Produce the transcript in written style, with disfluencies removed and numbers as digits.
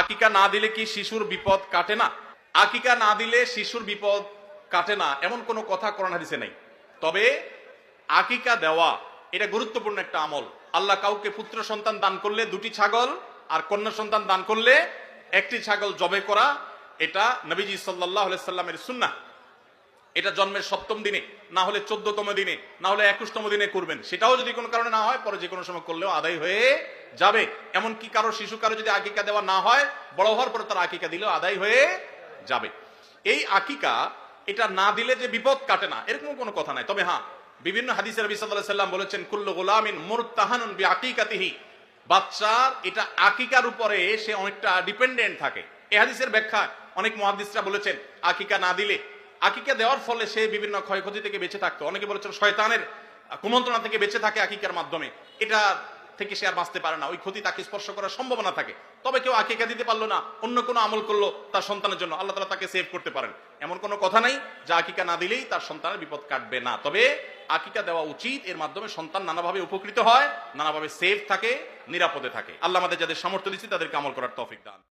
আকিকা না দিলে কি শিশুর বিপদ কাটে না? আকিকা না দিলে শিশুর বিপদ কাটে না এমন কোনো কথা কোরআন হাদিসে নেই। তবে আকিকা দেওয়া এটা গুরুত্বপূর্ণ একটা আমল। আল্লাহ কাউকে পুত্র সন্তান দান করলে 2টি ছাগল, আর কন্যা সন্তান দান করলে 1টি ছাগল জবে করা, এটা নবীজি সাল্লাল্লাহু আলাইহি সাল্লামের সুন্নাহ। এটা জন্মের 7ম দিনে, না হলে 14তম দিনে, না হলে 21তম দিনে করবেন। সেটাও যদি কোনো কারণে না হয়, পরে যে কোনো সময় করলেও আদায় হয়ে যাবে। এমনকি কারো শিশু কারো যদি আকিকা দেওয়া না হয়, বড় হওয়ার পরে তার আকিকা দিলেও আদায় হয়ে যাবে। এই আকিকা এটা না দিলে যে বিপদ কাটে না এরকম কোনো কথা নাই। তবে হ্যাঁ, বিভিন্ন হাদিসে নবী সাল্লাল্লাহু আলাইহি সাল্লাম বলেছেন, কুল্লু গুলামিন মুরতাহানুন বিআকিকাতিহি, বাচ্চার এটা আকিকার উপরে সে অনেকটা ডিপেন্ডেন্ট থাকে। এই হাদিসের ব্যাখ্যা অনেক মুহাদ্দিসরা বলেছেন, আকিকা না দিলে, আকিকা দেওয়ার ফলে সে বিভিন্ন ক্ষয়ক্ষতি থেকে বেঁচে থাকতো। অনেকে বলেছেন শয়তানের কুমন্ত্রণা থেকে বেঁচে থাকে আকিকার মাধ্যমে, এটা থেকে সে আর বাঁচতে পারে না, ওই ক্ষতি তাকে স্পর্শ করার সম্ভাবনা থাকে। তবে কেউ আকিকা দিতে পারলো না, অন্য কোনো আমল করলো তার সন্তানের জন্য, আল্লাহ তাআলা তাকে সেভ করতে পারেন। এমন কোনো কথা নাই যে আকিকা না দিলেই তার সন্তানের বিপদ কাটবে না। তবে আকিকা দেওয়া উচিত, এর মাধ্যমে সন্তান নানাভাবে উপকৃত হয়, নানাভাবে সেভ থাকে, নিরাপদে থাকে। আল্লাহ আমাদের যাদের সামর্থ্য দিচ্ছে তাদেরকে আমল করার তৌফিক দান।